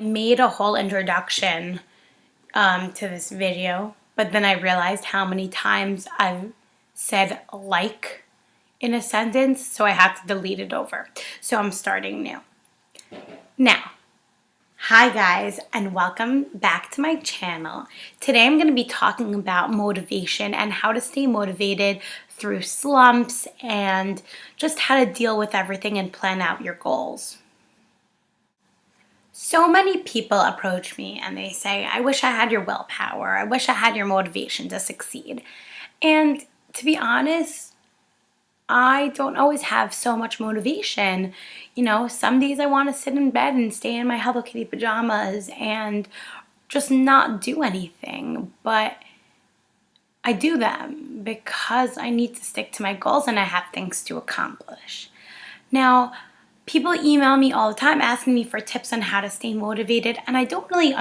Made a whole introduction to this video, but then I realized how many times I've said like in a sentence, so I had to delete it over. So I'm starting new. Now, hi guys, and welcome back to my channel. Today I'm going to be talking about motivation and how to stay motivated through slumps and just how to deal with everything and plan out your goals. So many people approach me and they say, I wish I had your willpower. I wish I had your motivation to succeed. And to be honest, I don't always have so much motivation. You know, some days I want to sit in bed and stay in my Hello Kitty pajamas and just not do anything. But I do them because I need to stick to my goals and I have things to accomplish. Now, people email me all the time asking me for tips on how to stay motivated, and I don't really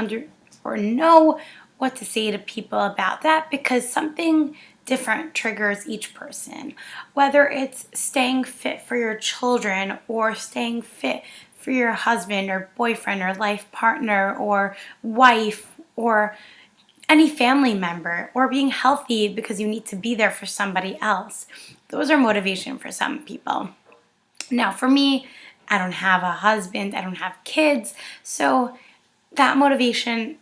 know what to say to people about that because something different triggers each person. Whether it's staying fit for your children or staying fit for your husband or boyfriend or life partner or wife or any family member, or being healthy because you need to be there for somebody else. Those are motivation for some people. Now, for me, I don't have a husband, I don't have kids, so that motivation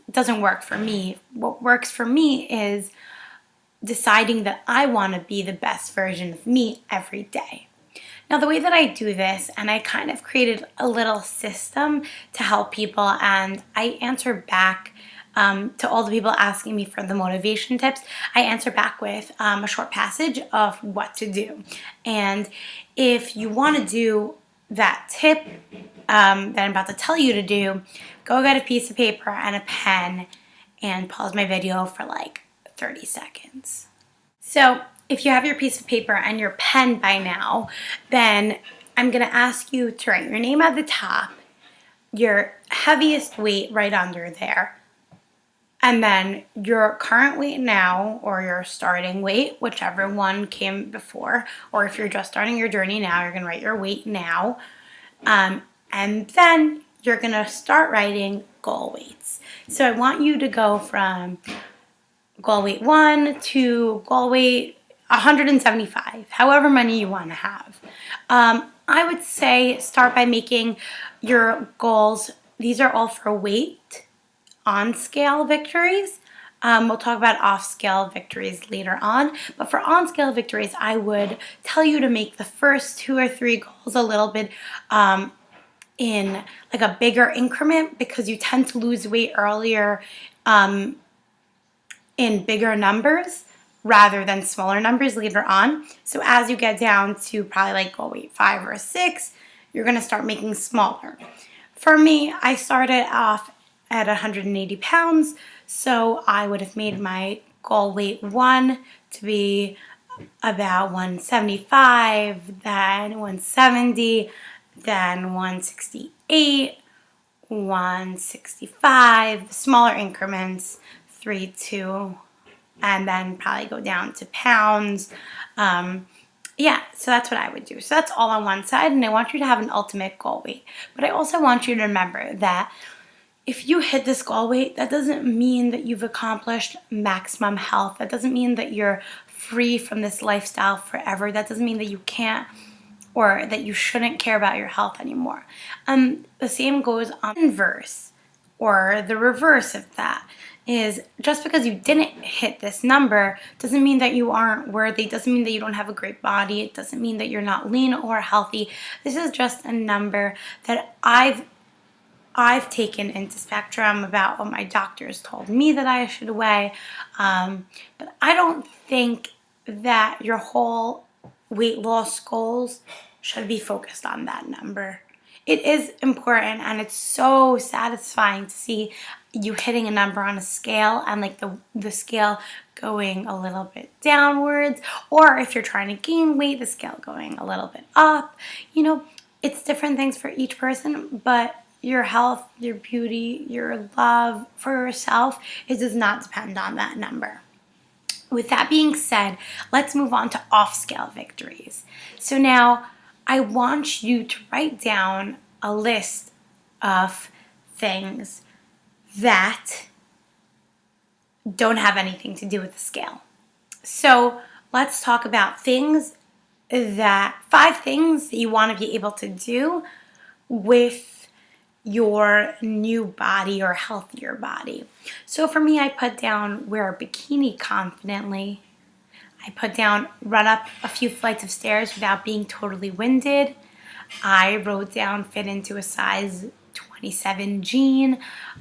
doesn't work for me. What works for me is deciding that I want to be the best version of me every day. Now, the way that I do this, and I kind of created a little system to help people, and I answer back to all the people asking me for the motivation tips. I answer back with a short passage of what to do. And if you want to do that tip that I'm about to tell you to do, go get a piece of paper and a pen and pause my video for like 30 seconds. So if you have your piece of paper and your pen by now, then I'm going to ask you to write your name at the top, your heaviest weight right under there, and then your current weight now, or your starting weight, whichever one came before, or if you're just starting your journey now, you're going to write your weight now. And then you're going to start writing goal weights. So I want you to go from goal weight 1 to goal weight 175, however many you want to have. I would say start by making your goals. These are all for weight on scale victories. We'll talk about off scale victories later on, but for on scale victories, I would tell you to make the first 2 or 3 goals a little bit in like a bigger increment, because you tend to lose weight earlier in bigger numbers rather than smaller numbers later on. So as you get down to probably like goal weight 5 or 6, you're going to start making smaller. For me, I started off at 180 pounds, so I would have made my goal weight 1 to be about 175, then 170, then 168, 165, smaller increments, 3, 2, and then probably go down to pounds. Yeah, so that's what I would do. So that's all on one side, and I want you to have an ultimate goal weight. But I also want you to remember that if you hit this goal weight, that doesn't mean that you've accomplished maximum health. That doesn't mean that you're free from this lifestyle forever. That doesn't mean that you can't or that you shouldn't care about your health anymore. The same goes on inverse, or the reverse of that, is just because you didn't hit this number doesn't mean that you aren't worthy. It doesn't mean that you don't have a great body. It doesn't mean that you're not lean or healthy. This is just a number that I've taken into spectrum about what my doctors told me that I should weigh. But I don't think that your whole weight loss goals should be focused on that number. It is important, and it's so satisfying to see you hitting a number on a scale and like the scale going a little bit downwards, or if you're trying to gain weight, the scale going a little bit up. You know, it's different things for each person, but your health, your beauty, your love for yourself, it does not depend on that number. With that being said, let's move on to off-scale victories. So now I want you to write down a list of things that don't have anything to do with the scale. So let's talk about five things that you want to be able to do with your new body or healthier body. So for me, I put down wear a bikini confidently. I put down run up a few flights of stairs without being totally winded. I wrote down fit into a size 27 jean.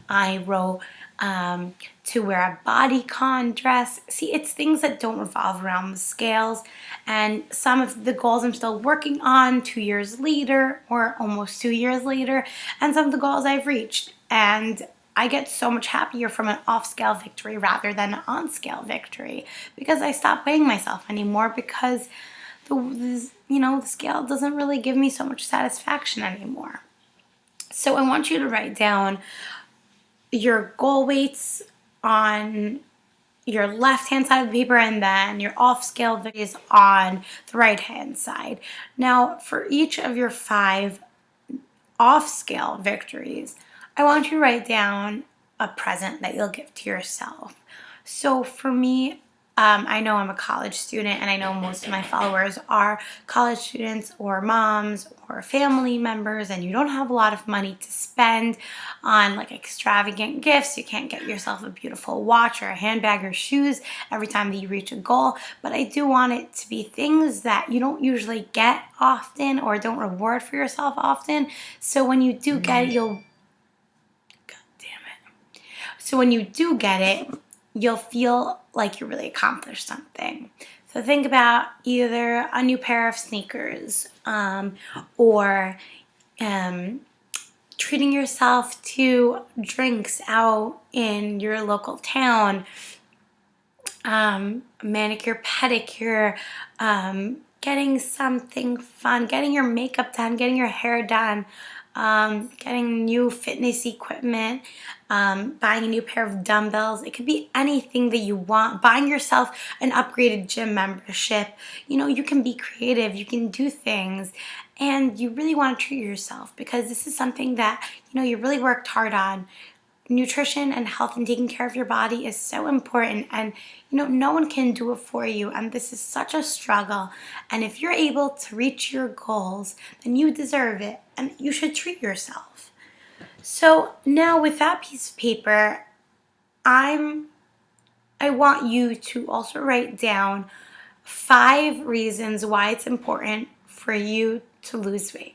I wrote to wear a bodycon dress. See, it's things that don't revolve around the scales. And some of the goals I'm still working on 2 years later or almost 2 years later. And some of the goals I've reached. And I get so much happier from an off-scale victory rather than an on-scale victory because I stopped weighing myself anymore because the scale doesn't really give me so much satisfaction anymore. So I want you to write down your goal weights on your left-hand side of the paper and then your off-scale victories on the right-hand side. Now, for each of your 5 off-scale victories, I want you to write down a present that you'll give to yourself. So for me, I know I'm a college student and I know most of my followers are college students or moms or family members, and you don't have a lot of money to spend on like extravagant gifts. You can't get yourself a beautiful watch or a handbag or shoes every time that you reach a goal, but I do want it to be things that you don't usually get often or don't reward for yourself often. So when you do get it, So when you do get it, you'll feel like you really accomplished something. So think about either a new pair of sneakers or treating yourself to drinks out in your local town, manicure, pedicure, getting something fun, getting your makeup done, getting your hair done, getting new fitness equipment, buying a new pair of dumbbells. It could be anything that you want. Buying yourself an upgraded gym membership. You can be creative. You can do things. And you really want to treat yourself because this is something that, you really worked hard on. Nutrition and health and taking care of your body is so important, and no one can do it for you, and this is such a struggle. And if you're able to reach your goals, then you deserve it and you should treat yourself. So now with that piece of paper, I want you to also write down 5 reasons why it's important for you to lose weight.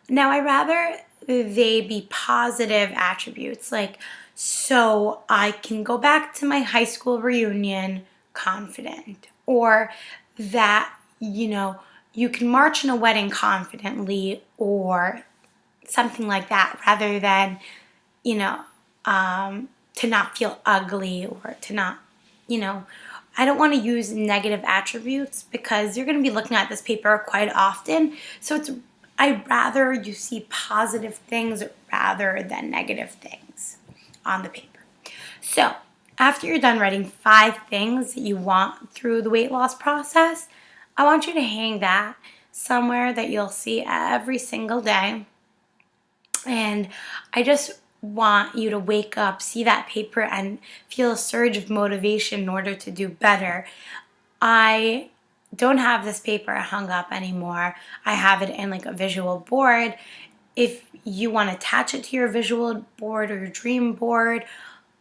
Now, I rather they be positive attributes, like, so I can go back to my high school reunion confident, or that, you can march in a wedding confidently, or something like that, rather than, to not feel ugly or to not, I don't want to use negative attributes because you're going to be looking at this paper quite often. So I'd rather you see positive things rather than negative things on the paper. So after you're done writing 5 things that you want through the weight loss process, I want you to hang that somewhere that you'll see every single day. And I just want you to wake up, see that paper, and feel a surge of motivation in order to do better. I don't have this paper hung up anymore. I have it in like a visual board. If you want to attach it to your visual board or your dream board,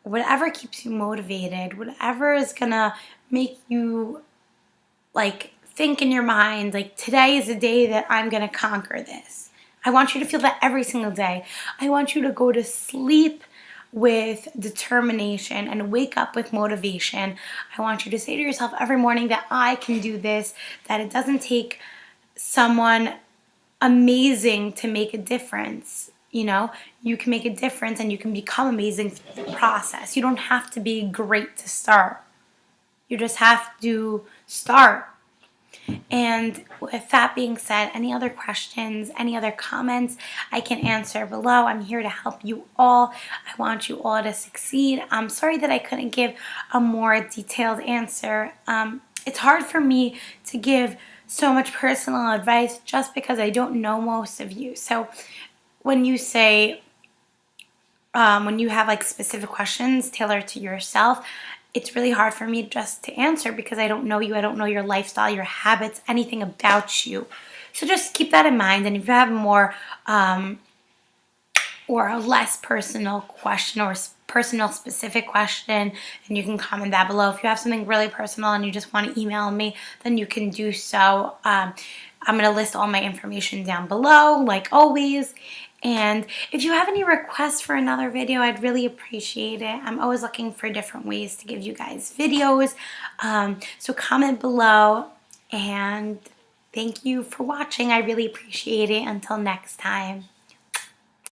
whatever keeps you motivated, whatever is gonna make you like think in your mind, like, today is the day that I'm gonna conquer this. I want you to feel that every single day. I want you to go to sleep with determination and wake up with motivation. I want you to say to yourself every morning that I can do this, that it doesn't take someone amazing to make a difference. You can make a difference and you can become amazing through the process. You don't have to be great to start. You just have to start. And with that being said, any other questions, any other comments, I can answer below. I'm here to help you all. I want you all to succeed. I'm sorry that I couldn't give a more detailed answer. It's hard for me to give so much personal advice just because I don't know most of you. So when you say, when you have like specific questions tailored to yourself, it's really hard for me just to answer because I don't know you. I don't know your lifestyle, your habits, anything about you. So just keep that in mind. And if you have more or a less personal question or personal specific question, and you can comment that below. If you have something really personal and you just want to email me, then you can do so. I'm going to list all my information down below, like always. And if you have any requests for another video, I'd really appreciate it. I'm always looking for different ways to give you guys videos. So comment below, and thank you for watching. I really appreciate it. Until next time.